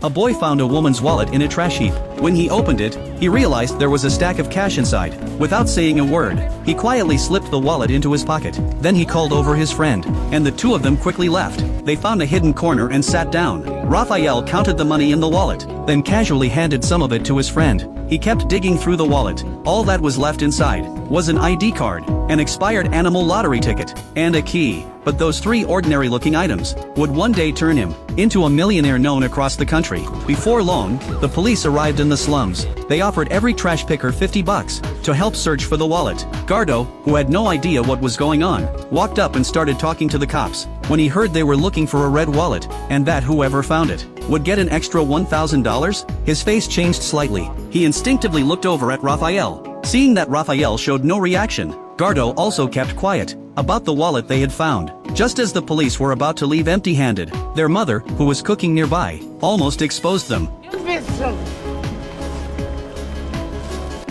A boy found a woman's wallet in a trash heap. When he opened it, he realized there was a stack of cash inside. Without saying a word, he quietly slipped the wallet into his pocket. Then he called over his friend, and the two of them quickly left. They found a hidden corner and sat down. Raphael counted the money in the wallet, then casually handed some of it to his friend. He kept digging through the wallet. All that was left inside was an ID card, an expired animal lottery ticket, and a key. But those three ordinary-looking items would one day turn him into a millionaire known across the country. Before long, the police arrived in the slums. They offered every trash picker $50 to help search for the wallet. Gardo, who had no idea what was going on, walked up and started talking to the cops. When he heard they were looking for a red wallet, and that whoever found it would get an extra $1,000, his face changed slightly. He instinctively looked over at Raphael. Seeing that Raphael showed no reaction, Gardo also kept quiet about the wallet they had found. Just as the police were about to leave empty-handed, their mother, who was cooking nearby, almost exposed them.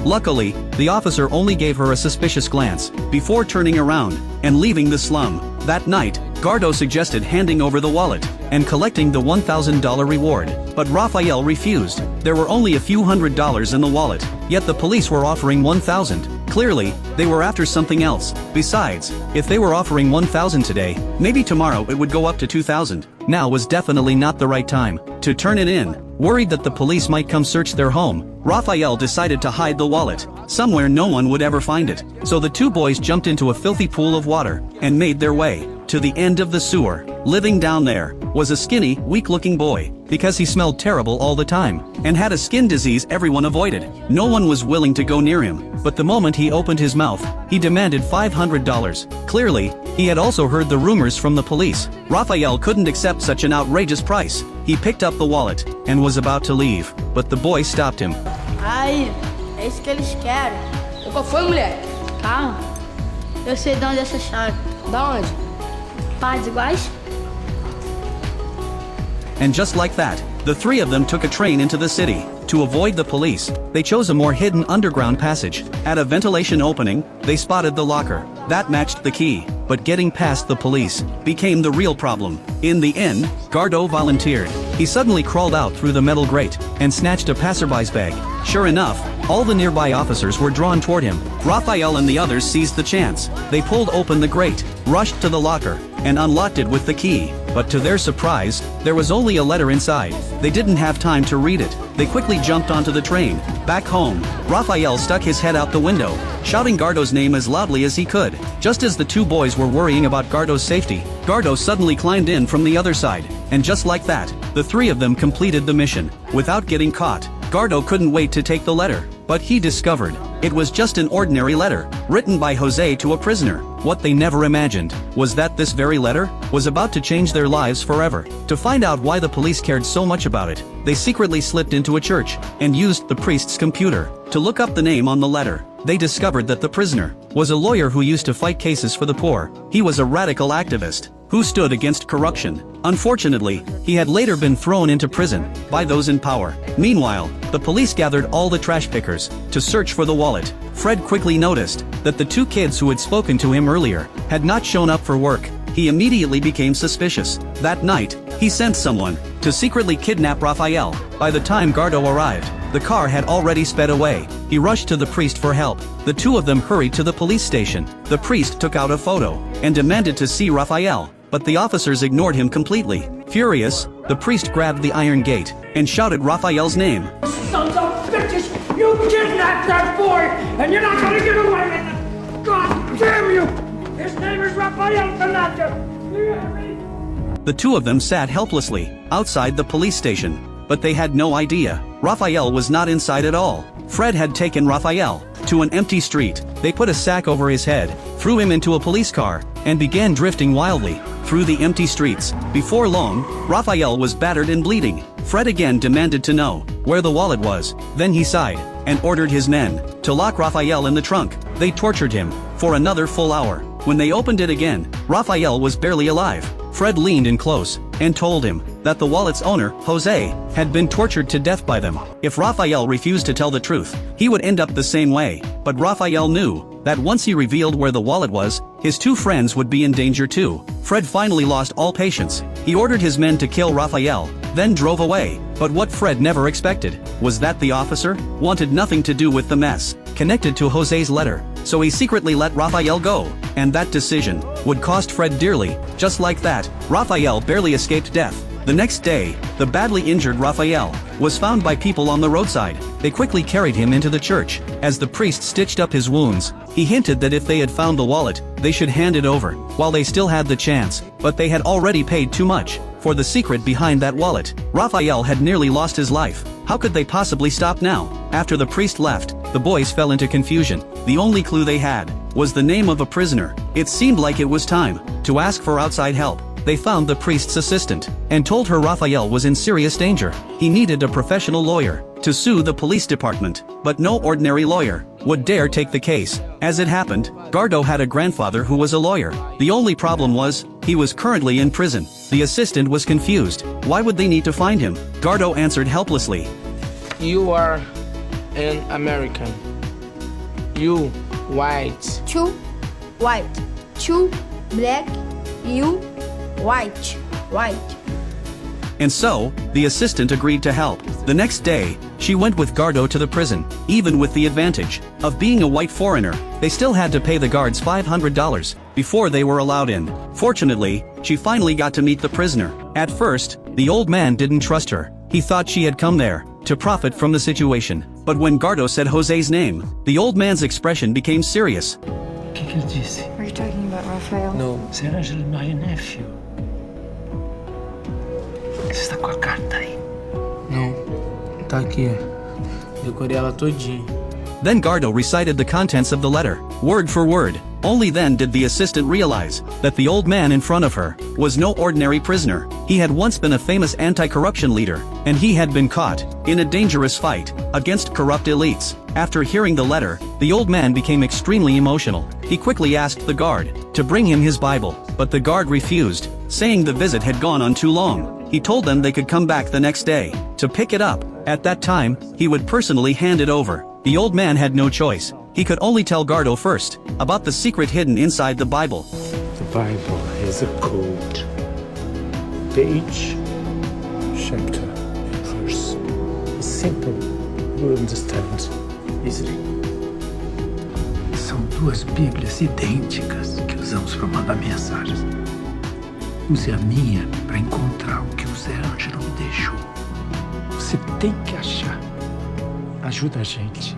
Luckily, the officer only gave her a suspicious glance before turning around and leaving the slum. That night, Gardo suggested handing over the wallet and collecting the $1,000 reward, but Raphael refused. There were only a few $100s in the wallet, yet the police were offering $1,000. Clearly, they were after something else. Besides, if they were offering $1,000 today, maybe tomorrow it would go up to $2,000. Now was definitely not the right time to turn it in. Worried that the police might come search their home, Raphael decided to hide the wallet somewhere no one would ever find it. So the two boys jumped into a filthy pool of water and made their way to the end of the sewer. Living down there was a skinny, weak-looking boy, because he smelled terrible all the time and had a skin disease everyone avoided. No one was willing to go near him, but the moment he opened his mouth, he demanded $500. Clearly, he had also heard the rumors from the police. Raphael couldn't accept such an outrageous price. He picked up the wallet and was about to leave, but the boy stopped him. Ai, é isso que eles querem. Qual foi, mulher? Calma. Eu sei de onde é essa chave. Da onde? Partes iguais? And just like that, the three of them took a train into the city. To avoid the police, they chose a more hidden underground passage. At a ventilation opening, they spotted the locker. That matched the key, but getting past the police became the real problem. In the end, Gardo volunteered. He suddenly crawled out through the metal grate and snatched a passerby's bag. Sure enough, all the nearby officers were drawn toward him. Raphael and the others seized the chance. They pulled open the grate, rushed to the locker, and unlocked it with the key. But to their surprise, there was only a letter inside. They didn't have time to read it. They quickly jumped onto the train. Back home, Raphael stuck his head out the window, shouting Gardo's name as loudly as he could. Just as the two boys were worrying about Gardo's safety, Gardo suddenly climbed in from the other side, and just like that, the three of them completed the mission without getting caught. Gardo couldn't wait to take the letter, but he discovered it was just an ordinary letter, written by Jose to a prisoner. What they never imagined was that this very letter was about to change their lives forever. To find out why the police cared so much about it, they secretly slipped into a church and used the priest's computer to look up the name on the letter. They discovered that the prisoner was a lawyer who used to fight cases for the poor. He was a radical activist who stood against corruption. Unfortunately, he had later been thrown into prison by those in power. Meanwhile, the police gathered all the trash pickers to search for the wallet. Fred quickly noticed that the two kids who had spoken to him earlier had not shown up for work. He immediately became suspicious. That night, he sent someone to secretly kidnap Raphael. By the time Gardo arrived, the car had already sped away. He rushed to the priest for help. The two of them hurried to the police station. The priest took out a photo and demanded to see Raphael, but the officers ignored him completely. Furious, the priest grabbed the iron gate and shouted Raphael's name. Sons of bitches! You kidnapped that boy, and you're not gonna get away with it! God damn you! His name is Raphael Fellner! The two of them sat helplessly outside the police station, but they had no idea Raphael was not inside at all. Fred had taken Raphael to an empty street. They put a sack over his head, threw him into a police car, and began drifting wildly through the empty streets. Before long, Raphael was battered and bleeding. Fred again demanded to know where the wallet was. Then he sighed and ordered his men to lock Raphael in the trunk. They tortured him for another full hour. When they opened it again, Raphael was barely alive. Fred leaned in close and told him that the wallet's owner, Jose, had been tortured to death by them. If Raphael refused to tell the truth, he would end up the same way. But Raphael knew that once he revealed where the wallet was, his two friends would be in danger too. Fred finally lost all patience. He ordered his men to kill Raphael. then drove away. But what Fred never expected was that the officer wanted nothing to do with the mess connected to Jose's letter, so he secretly let Raphael go, and that decision would cost Fred dearly. Just like that, Raphael barely escaped death. The next day, the badly injured Raphael was found by people on the roadside. They quickly carried him into the church. As the priest stitched up his wounds, he hinted that if they had found the wallet, they should hand it over while they still had the chance, but they had already paid too much for the secret behind that wallet. Raphael had nearly lost his life. How could they possibly stop now? After the priest left, the boys fell into confusion. The only clue they had was the name of a prisoner. It seemed like it was time to ask for outside help. They found the priest's assistant and told her Raphael was in serious danger. He needed a professional lawyer to sue the police department, but no ordinary lawyer would dare take the case. As it happened, Gardo had a grandfather who was a lawyer. The only problem was, he was currently in prison. The assistant was confused. Why would they need to find him? Gardo answered helplessly. You are an American. You white. Two white, two black, you white. And so, the assistant agreed to help. The next day, she went with Gardo to the prison. Even with the advantage of being a white foreigner, they still had to pay the guards $500 before they were allowed in. Fortunately, she finally got to meet the prisoner. At first, the old man didn't trust her. He thought she had come there to profit from the situation. But when Gardo said Jose's name, the old man's expression became serious. O que ele disse? Are you talking about Raphael? No. Você era my nephew. Você está com a carta aí? Não. Tá aqui. Decorei ela todinha. Then Gardo recited the contents of the letter, word for word. Only then did the assistant realize that the old man in front of her was no ordinary prisoner. He had once been a famous anti-corruption leader, and he had been caught in a dangerous fight against corrupt elites. After hearing the letter, the old man became extremely emotional. He quickly asked the guard to bring him his Bible, but the guard refused, saying the visit had gone on too long. He told them they could come back the next day to pick it up. At that time, he would personally hand it over. The old man had no choice. He could only tell Gardo first about the secret hidden inside the Bible. The Bible has a code. Page, chapter, verse. Simple, you understand easily. São duas Bíblias idênticas que usamos para mandar mensagens. Use a minha para encontrar o que o Zé Ângelo me deixou. Você tem que achar. Ajuda a gente.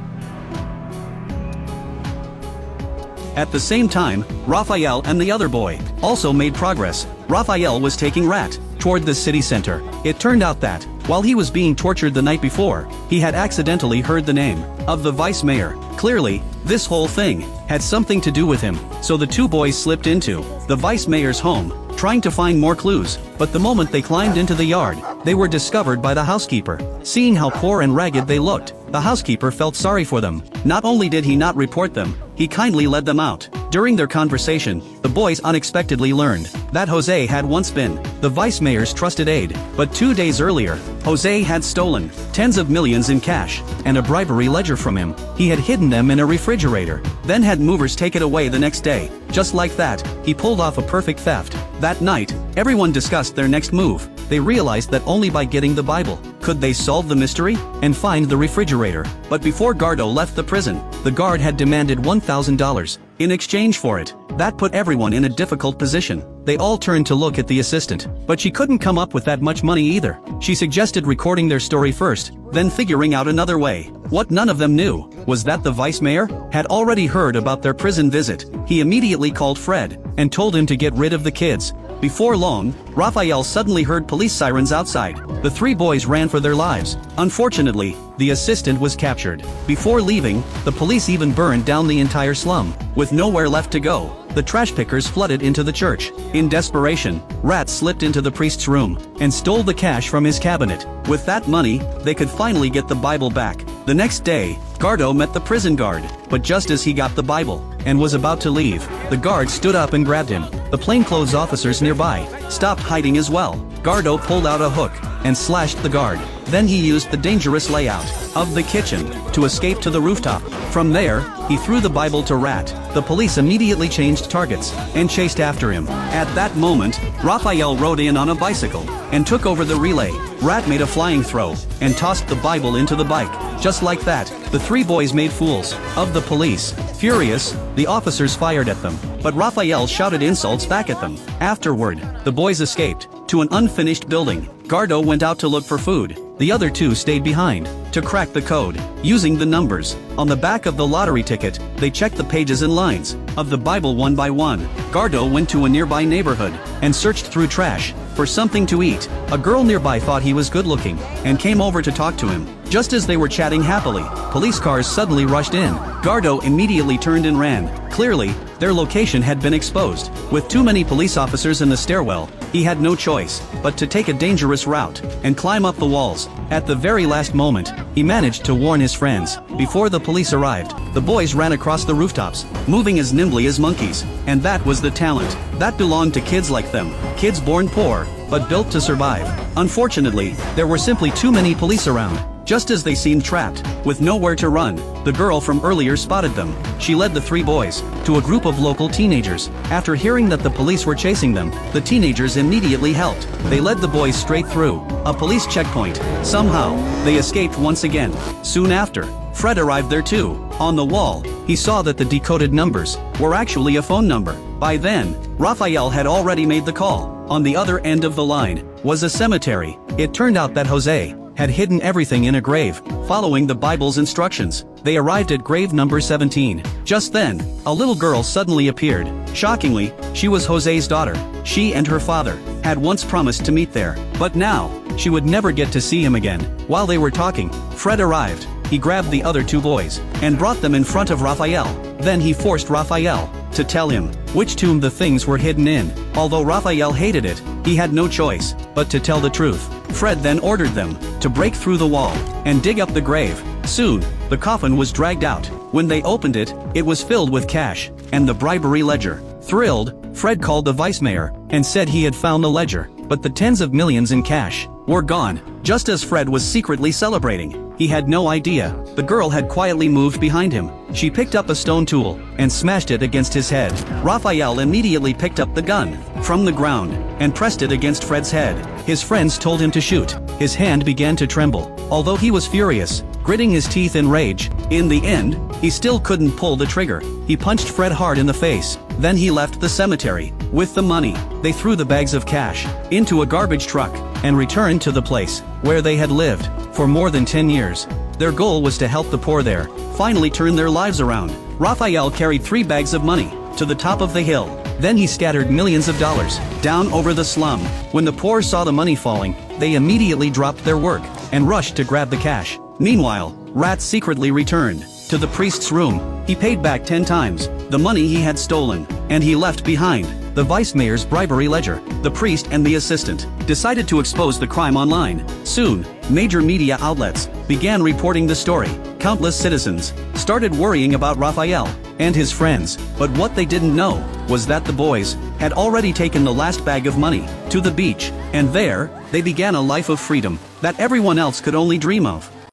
At the same time, Raphael and the other boy also made progress. Raphael was taking Rat toward the city center. It turned out that, while he was being tortured the night before, he had accidentally heard the name of the vice mayor. Clearly, this whole thing had something to do with him, so the two boys slipped into the vice mayor's home, trying to find more clues. But the moment they climbed into the yard, they were discovered by the housekeeper. Seeing how poor and ragged they looked, the housekeeper felt sorry for them. Not only did he not report them, he kindly led them out. During their conversation, the boys unexpectedly learned that Jose had once been the vice mayor's trusted aide. But 2 days earlier, Jose had stolen tens of millions in cash and a bribery ledger from him. He had hidden them in a refrigerator, then had movers take it away the next day. Just like that, he pulled off a perfect theft. That night, everyone discussed their next move. They realized that only by getting the Bible could they solve the mystery and find the refrigerator. But before Gardo left the prison, the guard had demanded $1,000 in exchange for it. That put everyone in a difficult position. They all turned to look at the assistant, but she couldn't come up with that much money either. She suggested recording their story first, then figuring out another way. What none of them knew was that the vice mayor had already heard about their prison visit. He immediately called Fred and told him to get rid of the kids. Before long, Raphael suddenly heard police sirens outside. The three boys ran for their lives. Unfortunately, the assistant was captured. Before leaving, the police even burned down the entire slum. With nowhere left to go, the trash pickers flooded into the church. In desperation, rats slipped into the priest's room and stole the cash from his cabinet. With that money, they could finally get the Bible back. The next day, Gardo met the prison guard, but just as he got the Bible and was about to leave, the guard stood up and grabbed him. The plainclothes officers nearby stopped hiding as well. Gardo pulled out a hook and slashed the guard. Then he used the dangerous layout of the kitchen to escape to the rooftop. From there, he threw the Bible to Rat. The police immediately changed targets and chased after him. At that moment, Raphael rode in on a bicycle and took over the relay. Rat made a flying throw and tossed the Bible into the bike. Just like that, the three boys made fools of the police. Furious, the officers fired at them, but Raphael shouted insults back at them. Afterward, the boys escaped to an unfinished building. Gardo went out to look for food. The other two stayed behind to crack the code. Using the numbers on the back of the lottery ticket, they checked the pages and lines of the Bible one by one. Gardo went to a nearby neighborhood and searched through trash for something to eat. A girl nearby thought he was good looking and came over to talk to him. Just as they were chatting happily, police cars suddenly rushed in. Gardo immediately turned and ran. Clearly, their location had been exposed. With too many police officers in the stairwell, he had no choice but to take a dangerous route and climb up the walls. At the very last moment, he managed to warn his friends. Before the police arrived, the boys ran across the rooftops, moving as nimbly as monkeys. And that was the talent that belonged to kids like them. Kids born poor, but built to survive. Unfortunately, there were simply too many police around. Just as they seemed trapped, with nowhere to run, the girl from earlier spotted them. She led the three boys to a group of local teenagers. After hearing that the police were chasing them, the teenagers immediately helped. They led the boys straight through a police checkpoint. Somehow, they escaped once again. Soon after, Fred arrived there too. On the wall, he saw that the decoded numbers were actually a phone number. By then, Raphael had already made the call. On the other end of the line was a cemetery. It turned out that Jose had hidden everything in a grave, following the Bible's instructions. They arrived at grave number 17. Just then, a little girl suddenly appeared. Shockingly, she was Jose's daughter. She and her father had once promised to meet there, but now, she would never get to see him again. While they were talking, Fred arrived. He grabbed the other two boys and brought them in front of Raphael. Then he forced Raphael to tell him which tomb the things were hidden in. Although Raphael hated it, he had no choice but to tell the truth. Fred then ordered them to break through the wall and dig up the grave. Soon, the coffin was dragged out. When they opened it, it was filled with cash and the bribery ledger. Thrilled, Fred called the vice mayor and said he had found the ledger, but the tens of millions in cash were gone. Just as Fred was secretly celebrating, he had no idea the girl had quietly moved behind him. She picked up a stone tool and smashed it against his head. Raphael immediately picked up the gun from the ground and pressed it against Fred's head. His friends told him to shoot. His hand began to tremble, although he was furious, gritting his teeth in rage. In the end, he still couldn't pull the trigger. He punched Fred hard in the face. Then he left the cemetery. With the money, they threw the bags of cash into a garbage truck and returned to the place where they had lived for more than 10 years. Their goal was to help the poor there finally turn their lives around. Raphael carried 3 bags of money to the top of the hill. Then he scattered millions of dollars down over the slum. When the poor saw the money falling, they immediately dropped their work and rushed to grab the cash. Meanwhile, Rat secretly returned to the priest's room. He paid back 10 times the money he had stolen, and he left behind the vice mayor's bribery ledger. The priest and the assistant decided to expose the crime online. Soon, major media outlets began reporting the story. Countless citizens started worrying about Raphael and his friends, but what they didn't know was that the boys had already taken the last bag of money to the beach, and there, they began a life of freedom that everyone else could only dream of.